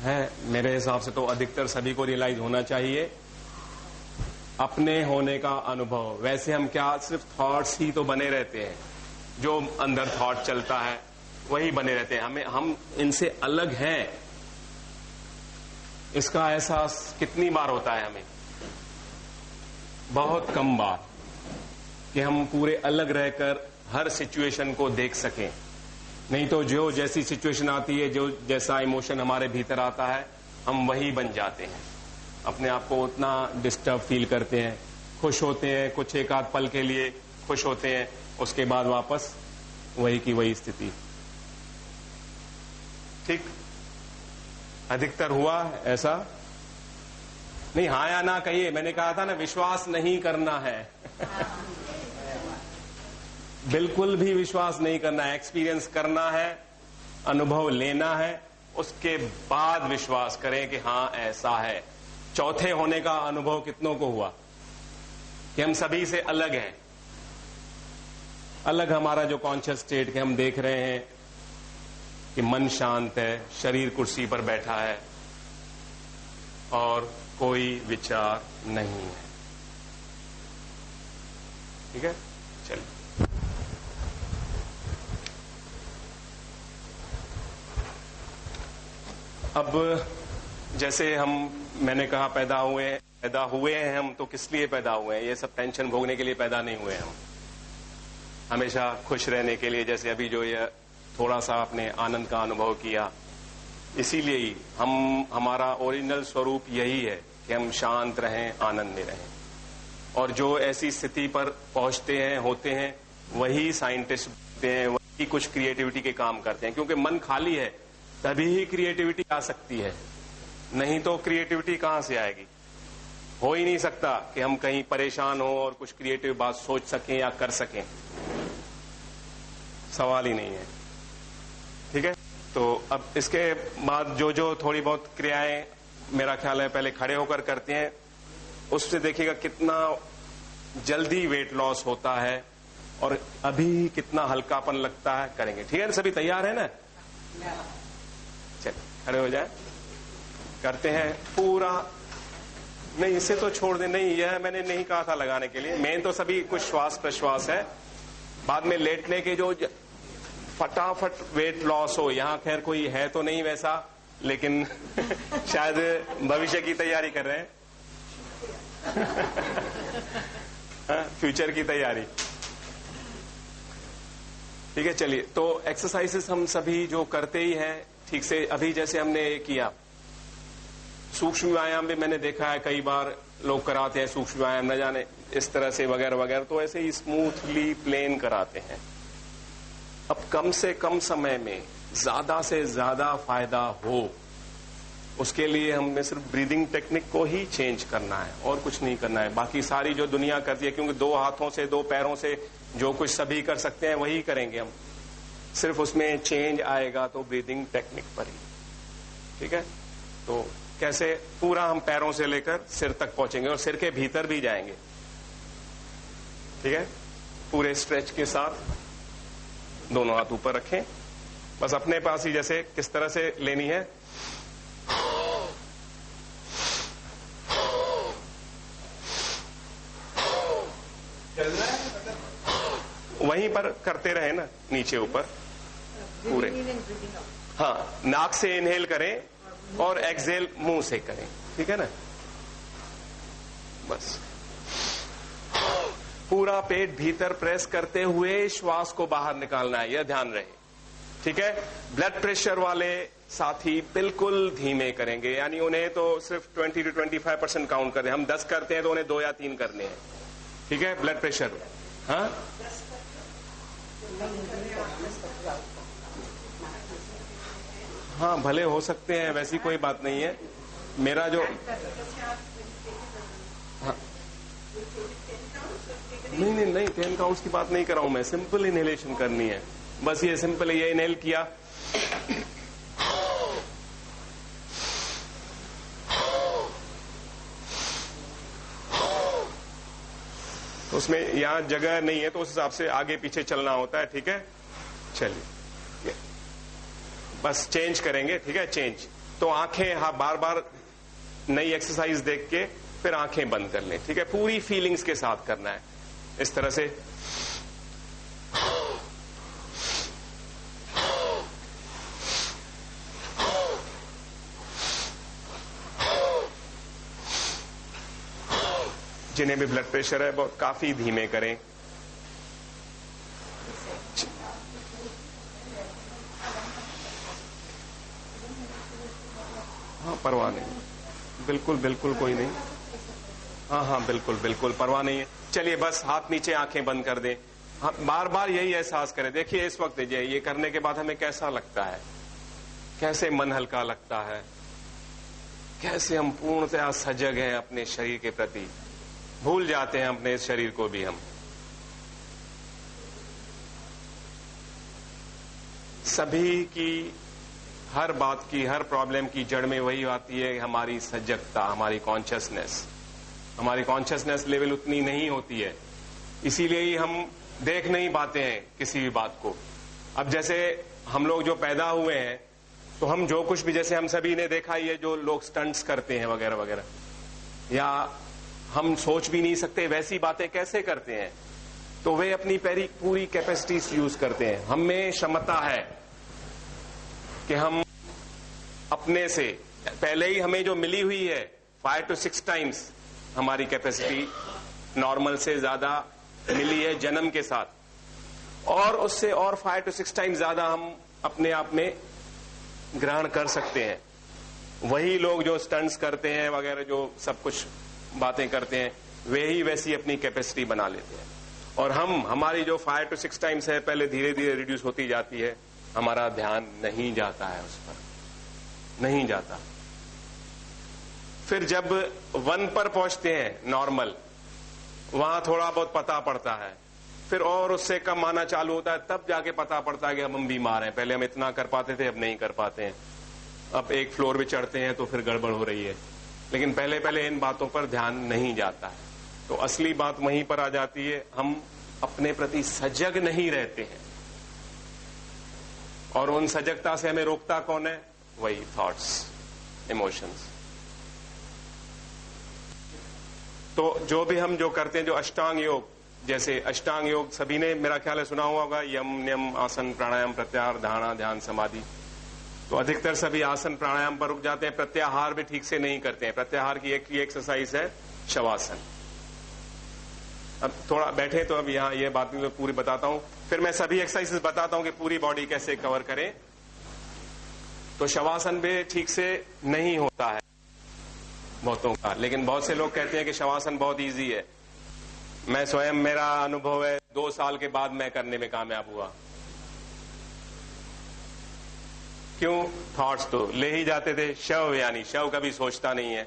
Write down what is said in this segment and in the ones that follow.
है। मेरे हिसाब से तो अधिकतर सभी को रियलाइज होना चाहिए अपने होने का अनुभव। वैसे हम क्या सिर्फ थॉट्स ही तो बने रहते हैं, जो अंदर थॉट चलता है वही बने रहते हैं। हम इनसे अलग हैं, इसका एहसास कितनी बार होता है हमें? बहुत कम बार, कि हम पूरे अलग रहकर हर सिचुएशन को देख सकें। नहीं तो जो जैसी सिचुएशन आती है, जो जैसा इमोशन हमारे भीतर आता है, हम वही बन जाते हैं। अपने आप को उतना डिस्टर्ब फील करते हैं, खुश होते हैं कुछ एक आध पल के लिए खुश होते हैं, उसके बाद वापस वही की वही स्थिति। ठीक, अधिकतर हुआ ऐसा? नहीं, हाँ या ना कहिए। मैंने कहा था ना, विश्वास नहीं करना है। बिल्कुल भी विश्वास नहीं करना है, एक्सपीरियंस करना है, अनुभव लेना है, उसके बाद विश्वास करें कि हाँ ऐसा है। चौथे होने का अनुभव कितनों को हुआ कि हम सभी से अलग हैं? अलग हमारा जो कॉन्शियस स्टेट के हम देख रहे हैं कि मन शांत है, शरीर कुर्सी पर बैठा है और कोई विचार नहीं है। ठीक है, चलिए। अब जैसे मैंने कहा पैदा हुए हैं हम, तो किस लिए पैदा हुए हैं? ये सब टेंशन भोगने के लिए पैदा नहीं हुए हम, हमेशा खुश रहने के लिए। जैसे अभी जो ये थोड़ा सा आपने आनंद का अनुभव किया, इसीलिए ही हमारा ओरिजिनल स्वरूप यही है कि हम शांत रहें, आनंद में रहें। और जो ऐसी स्थिति पर पहुंचते हैं, होते हैं, वही साइंटिस्ट होते हैं, वही कुछ क्रिएटिविटी के काम करते हैं। क्योंकि मन खाली है तभी ही क्रिएटिविटी आ सकती है, नहीं तो क्रिएटिविटी कहां से आएगी? हो ही नहीं सकता कि हम कहीं परेशान हो और कुछ क्रिएटिव बात सोच सकें या कर सकें, सवाल ही नहीं है। ठीक है, तो अब इसके बाद जो थोड़ी बहुत क्रियाएं मेरा ख्याल है पहले खड़े होकर करते हैं, उससे देखिएगा कितना जल्दी वेट लॉस होता है और अभी कितना हल्कापन लगता है। करेंगे, ठीक है ना? सभी तैयार है ना? चलिए खड़े हो जाए, करते हैं पूरा। नहीं, इसे तो छोड़ दे। नहीं, यह मैंने नहीं कहा था लगाने के लिए। मेन तो सभी कुछ श्वास प्रश्वास है, बाद में लेटने के जो फटाफट वेट लॉस हो। यहाँ खैर कोई है तो नहीं वैसा, लेकिन शायद भविष्य की तैयारी कर रहे हैं। फ्यूचर की तैयारी। ठीक है, चलिए। तो एक्सरसाइजेस हम सभी जो करते ही हैं ठीक से। अभी जैसे हमने किया सूक्ष्म व्यायाम भी मैंने देखा है, कई बार लोग कराते हैं सूक्ष्म व्यायाम, न जाने इस तरह से वगैरह वगैरह, तो ऐसे ही स्मूथली प्लेन कराते हैं। अब कम से कम समय में ज्यादा से ज्यादा फायदा हो, उसके लिए हमें सिर्फ ब्रीदिंग टेक्निक को ही चेंज करना है और कुछ नहीं करना है। बाकी सारी जो दुनिया करती है, क्योंकि 2 हाथों से 2 पैरों से जो कुछ सभी कर सकते हैं वही करेंगे हम, सिर्फ उसमें चेंज आएगा तो ब्रीदिंग टेक्निक पर ही। ठीक है, तो कैसे? पूरा हम पैरों से लेकर सिर तक पहुंचेंगे और सिर के भीतर भी जाएंगे। ठीक है, पूरे स्ट्रेच के साथ दोनों हाथ ऊपर रखें, बस अपने पास ही, जैसे किस तरह से लेनी है। वहीं पर करते रहे ना, नीचे ऊपर पूरे। हाँ, नाक से इनहेल करें और एक्सहेल मुंह से करें। ठीक है ना? बस पूरा पेट भीतर प्रेस करते हुए श्वास को बाहर निकालना है, यह ध्यान रहे। ठीक है, ब्लड प्रेशर वाले साथी बिल्कुल धीमे करेंगे, यानी उन्हें तो सिर्फ 20 to 25% काउंट करें। हम 10 करते हैं तो उन्हें 2 या 3 करने हैं। ठीक है, ब्लड प्रेशर। हाँ, हाँ भले हो सकते हैं, वैसी कोई बात नहीं है। मेरा जो हाँ, नहीं 10 काउंट्स की बात नहीं कर रहा हूं मैं, सिंपल इनहेलेशन करनी है बस। ये सिंपल, ये इनहेल किया, तो उसमें यहां जगह नहीं है तो उस हिसाब से आगे पीछे चलना होता है। ठीक है, चलिए बस चेंज करेंगे। ठीक है, चेंज तो आंखें बार बार नई एक्सरसाइज देख के फिर आंखें बंद कर लें, ठीक है। पूरी फीलिंग्स के साथ करना है इस तरह से। जिन्हें भी ब्लड प्रेशर है बहुत काफी धीमे करें। हाँ परवाह नहीं, बिल्कुल बिल्कुल कोई नहीं। हाँ हाँ बिल्कुल बिल्कुल परवाह नहीं है। चलिए बस हाथ नीचे, आंखें बंद कर दें। हाँ, बार बार यही एहसास करें। देखिए इस वक्त ये करने के बाद हमें कैसा लगता है, कैसे मन हल्का लगता है, कैसे हम पूर्णतया सजग हैं अपने शरीर के प्रति, भूल जाते हैं अपने इस शरीर को भी हम। सभी की, हर बात की, हर प्रॉब्लम की जड़ में वही आती है, हमारी सजगता, हमारी कॉन्शियसनेस। हमारी कॉन्शियसनेस लेवल उतनी नहीं होती है, इसीलिए ही हम देख नहीं पाते हैं किसी भी बात को। अब जैसे हम लोग जो पैदा हुए हैं, तो हम जो कुछ भी, जैसे हम सभी ने देखा ही है जो लोग स्टंट्स करते हैं वगैरह वगैरह, या हम सोच भी नहीं सकते वैसी बातें कैसे करते हैं। तो वे अपनी पूरी कैपेसिटीज यूज करते हैं। हम में क्षमता है कि हम अपने से पहले ही हमें जो मिली हुई है 5 to 6 टाइम्स हमारी कैपेसिटी नॉर्मल से ज्यादा मिली है जन्म के साथ, और उससे और 5 to 6 टाइम्स ज्यादा हम अपने आप में ग्रहण कर सकते हैं। वही लोग जो स्टंट्स करते हैं वगैरह, जो सब कुछ बातें करते हैं, वे ही वैसी अपनी कैपेसिटी बना लेते हैं। और हमारी जो 5 to 6 टाइम्स है पहले धीरे धीरे रिड्यूस होती जाती है, हमारा ध्यान नहीं जाता है उस पर, नहीं जाता। फिर जब 1 पर पहुंचते हैं नॉर्मल, वहां थोड़ा बहुत पता पड़ता है, फिर और उससे कम आना चालू होता है, तब जाके पता पड़ता है कि हम बीमार हैं। पहले हम इतना कर पाते थे, अब नहीं कर पाते हैं। अब एक फ्लोर पे चढ़ते हैं तो फिर गड़बड़ हो रही है, लेकिन पहले पहले इन बातों पर ध्यान नहीं जाता है। तो असली बात वहीं पर आ जाती है, हम अपने प्रति सजग नहीं रहते हैं। और उन सजगता से हमें रोकता कौन है? वही थॉट्स, इमोशंस। तो जो भी हम जो करते हैं, जो अष्टांग योग, जैसे अष्टांग योग सभी ने मेरा ख्याल है सुना हुआ होगा, यम नियम आसन प्राणायाम प्रत्याहार धारणा ध्यान समाधि। तो अधिकतर सभी आसन प्राणायाम पर रुक जाते हैं, प्रत्याहार भी ठीक से नहीं करते हैं। प्रत्याहार की एक एक्सरसाइज है शवासन। अब थोड़ा बैठे तो अब यहाँ ये बात मैं पूरी बताता हूं, फिर मैं सभी एक्सरसाइजेस बताता हूं कि पूरी बॉडी कैसे कवर करें। तो शवासन भी ठीक से नहीं होता है बहुतों का, लेकिन बहुत से लोग कहते हैं कि शवासन बहुत इजी है। मैं स्वयं, मेरा अनुभव है, 2 साल के बाद मैं करने में कामयाब हुआ। क्यों? थॉट्स तो ले ही जाते थे। शव, यानी शव कभी सोचता नहीं है,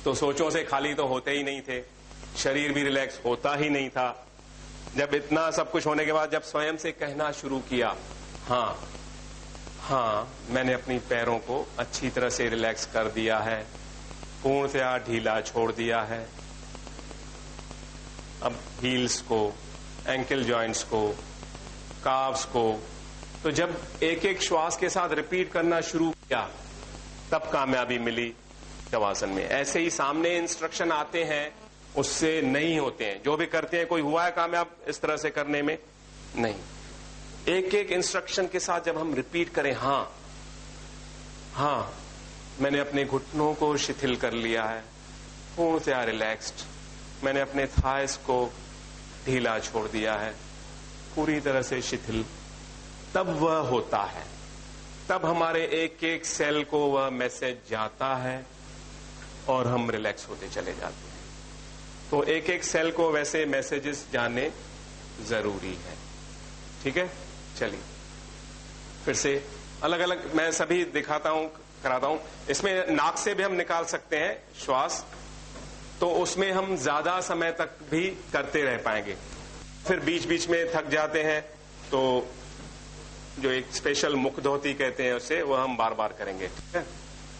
तो सोचों से खाली तो होते ही नहीं थे, शरीर भी रिलैक्स होता ही नहीं था। जब इतना सब कुछ होने के बाद जब स्वयं से कहना शुरू किया, हाँ हाँ मैंने अपनी पैरों को अच्छी तरह से रिलैक्स कर दिया है, पूर्णतया ढीला छोड़ दिया है। अब हील्स को, एंकल जॉइंट्स को, काव्स को, तो जब एक एक श्वास के साथ रिपीट करना शुरू किया तब कामयाबी मिली शवासन में। ऐसे ही सामने इंस्ट्रक्शन आते हैं, उससे नहीं होते हैं। जो भी करते हैं, कोई हुआ है कामयाब इस तरह से करने में? नहीं। एक एक इंस्ट्रक्शन के साथ जब हम रिपीट करें, हाँ हाँ मैंने अपने घुटनों को शिथिल कर लिया है, पूर्णतया रिलैक्स्ड, मैंने अपने थाइस को ढीला छोड़ दिया है, पूरी तरह से शिथिल, तब वह होता है। तब हमारे एक एक सेल को वह मैसेज जाता है और हम रिलैक्स होते चले जाते हैं। तो एक एक सेल को वैसे मैसेजेस जाने जरूरी है। ठीक है, चलिए फिर से अलग अलग मैं सभी दिखाता हूं, कराता हूं। इसमें नाक से भी हम निकाल सकते हैं श्वास, तो उसमें हम ज्यादा समय तक भी करते रह पाएंगे। फिर बीच बीच में थक जाते हैं तो जो एक स्पेशल मुख धोती कहते हैं उसे, वो हम बार बार करेंगे। ठीक है,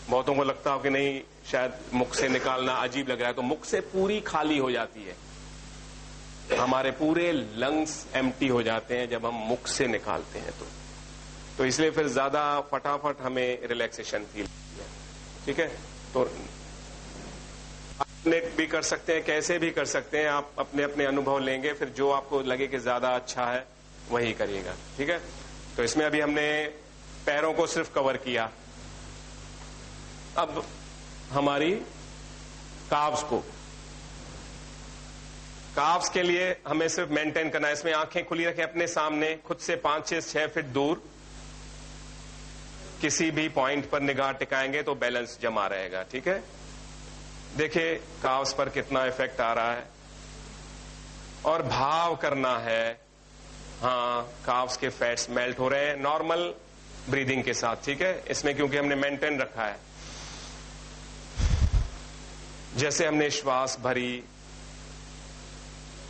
बहुतों को लगता हो कि नहीं शायद मुख से निकालना अजीब लग रहा है, तो मुख से पूरी खाली हो जाती है, हमारे पूरे लंग्स एम्प्टी हो जाते हैं जब हम मुख से निकालते हैं। तो तो इसलिए फिर ज्यादा फटाफट हमें रिलैक्सेशन फील, ठीक है। तो अपने भी कर सकते हैं, कैसे भी कर सकते हैं, आप अपने अपने अनुभव लेंगे, फिर जो आपको लगे कि ज्यादा अच्छा है वही करिएगा, ठीक है। तो इसमें अभी हमने पैरों को सिर्फ कवर किया, अब हमारी काव्स को, काव्स के लिए हमें सिर्फ मेंटेन करना है। इसमें आंखें खुली रखें अपने सामने, खुद से 5 से 6 फीट दूर किसी भी पॉइंट पर निगाह टिकाएंगे तो बैलेंस जमा रहेगा, ठीक है। देखिए काव्स पर कितना इफेक्ट आ रहा है, और भाव करना है, हाँ काव्स के फैट्स मेल्ट हो रहे हैं नॉर्मल ब्रीदिंग के साथ, ठीक है। इसमें क्योंकि हमने मेंटेन रखा है, जैसे हमने श्वास भरी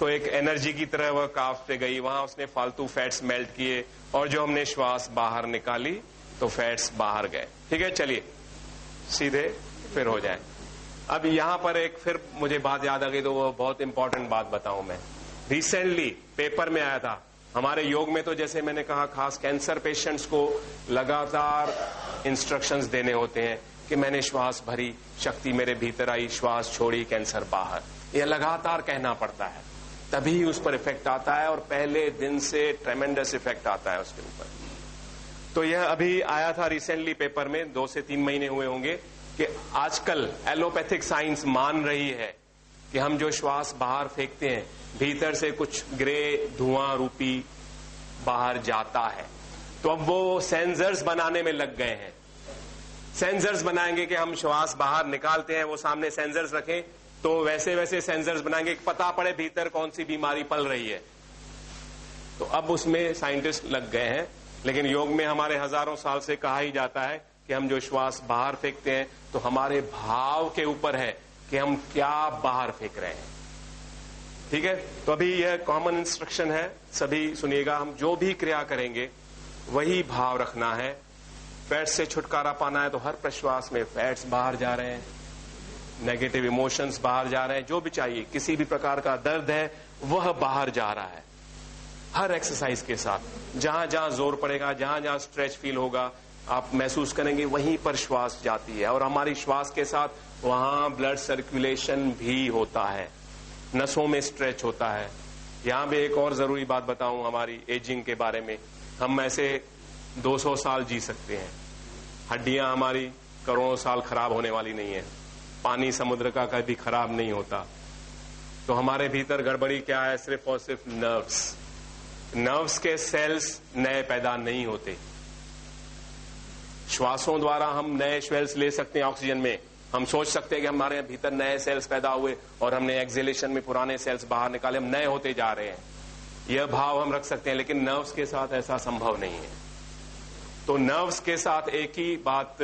तो एक एनर्जी की तरह वह काफ पे गई, वहां उसने फालतू फैट्स मेल्ट किए, और जो हमने श्वास बाहर निकाली तो फैट्स बाहर गए, ठीक है। चलिए सीधे फिर हो जाए। अब यहां पर एक फिर मुझे बात याद आ गई, तो वो बहुत इंपॉर्टेंट बात बताऊं मैं। रिसेंटली पेपर में आया था हमारे योग में, तो जैसे मैंने कहा खास कैंसर पेशेंट्स को लगातार इंस्ट्रक्शंस देने होते हैं कि मैंने श्वास भरी, शक्ति मेरे भीतर आई, श्वास छोड़ी, कैंसर बाहर, यह लगातार कहना पड़ता है, तभी उस पर इफेक्ट आता है, और पहले दिन से ट्रेमेंडस इफेक्ट आता है उसके ऊपर। तो यह अभी आया था रिसेंटली पेपर में, 2 से 3 महीने हुए होंगे, कि आजकल एलोपैथिक साइंस मान रही है कि हम जो श्वास बाहर फेंकते हैं, भीतर से कुछ ग्रे धुआं रूपी बाहर जाता है। तो अब वो सेंसर्स बनाने में लग गए हैं, सेंसर्स बनाएंगे कि हम श्वास बाहर निकालते हैं, वो सामने सेंसर्स रखें, तो वैसे वैसे सेंसर्स बनाएंगे कि पता पड़े भीतर कौन सी बीमारी पल रही है। तो अब उसमें साइंटिस्ट लग गए हैं, लेकिन योग में हमारे हजारों साल से कहा ही जाता है कि हम जो श्वास बाहर फेंकते हैं तो हमारे भाव के ऊपर है कि हम क्या बाहर फेंक रहे हैं, ठीक है। तो अभी यह कॉमन इंस्ट्रक्शन है, सभी सुनिएगा। हम जो भी क्रिया करेंगे वही भाव रखना है। फैट्स से छुटकारा पाना है तो हर प्रश्वास में फैट्स बाहर जा रहे हैं, नेगेटिव इमोशंस बाहर जा रहे हैं, जो भी चाहिए, किसी भी प्रकार का दर्द है वह बाहर जा रहा है। हर एक्सरसाइज के साथ जहां जहां जोर पड़ेगा, जहां जहां स्ट्रेच फील होगा, आप महसूस करेंगे वहीं पर श्वास जाती है, और हमारी श्वास के साथ वहां ब्लड सर्कुलेशन भी होता है, नसों में स्ट्रेच होता है। यहां भी एक और जरूरी बात बताऊं हमारी एजिंग के बारे में, हम ऐसे 200 साल जी सकते हैं, हड्डियां हमारी करोड़ों साल खराब होने वाली नहीं है, पानी समुद्र का कभी खराब नहीं होता। तो हमारे भीतर गड़बड़ी क्या है, सिर्फ और सिर्फ नर्व्स, नर्व्स के सेल्स नए पैदा नहीं होते। श्वासों द्वारा हम नए सेल्स ले सकते हैं ऑक्सीजन में, हम सोच सकते हैं कि हमारे भीतर नए सेल्स पैदा हुए और हमने एक्सहेलेशन में पुराने सेल्स बाहर निकाले, हम नए होते जा रहे हैं, यह भाव हम रख सकते हैं, लेकिन नर्व्स के साथ ऐसा संभव नहीं है। तो नर्व्स के साथ एक ही बात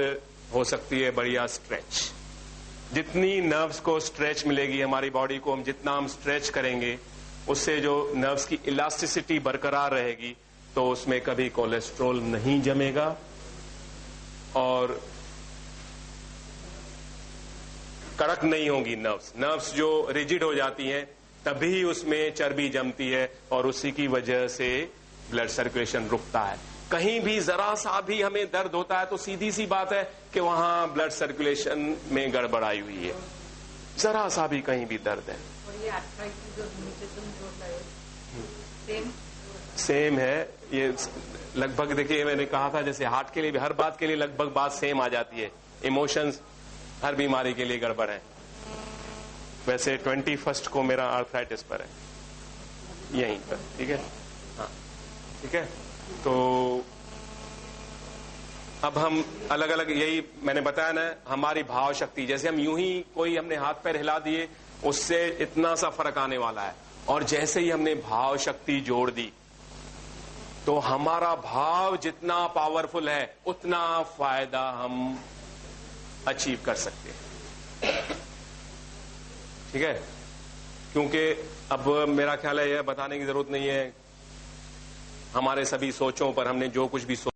हो सकती है, बढ़िया स्ट्रेच। जितनी नर्व्स को स्ट्रेच मिलेगी हमारी बॉडी को, हम जितना हम स्ट्रेच करेंगे उससे जो नर्व्स की इलास्टिसिटी बरकरार रहेगी, तो उसमें कभी कोलेस्ट्रॉल नहीं जमेगा, और कड़क नहीं होंगी नर्व्स। नर्व्स जो रिजिड हो जाती हैं तभी उसमें चर्बी जमती है, और उसी की वजह से ब्लड सर्कुलेशन रुकता है। कहीं भी जरा सा भी हमें दर्द होता है तो सीधी सी बात है कि वहां ब्लड सर्कुलेशन में गड़बड़ाई हुई है, जरा सा भी कहीं भी दर्द है। और ये आर्थराइटिस जो नीचे तुम जोड़ता है सेम है ये, लगभग देखिए मैंने कहा था जैसे हार्ट के लिए भी हर बात के लिए लगभग बात सेम आ जाती है, इमोशंस हर बीमारी के लिए गड़बड़ है। वैसे 21 को मेरा आर्थराइटिस पर है, यहीं पर, ठीक है, हाँ ठीक है। तो अब हम अलग अलग, यही मैंने बताया ना, हमारी भाव शक्ति, जैसे हम यूं ही कोई हमने हाथ पैर हिला दिए उससे इतना सा फर्क आने वाला है, और जैसे ही हमने भाव शक्ति जोड़ दी तो हमारा भाव जितना पावरफुल है उतना फायदा हम अचीव कर सकते हैं, ठीक है। क्योंकि अब मेरा ख्याल है यह बताने की जरूरत नहीं है, हमारे सभी सोचों पर हमने जो कुछ भी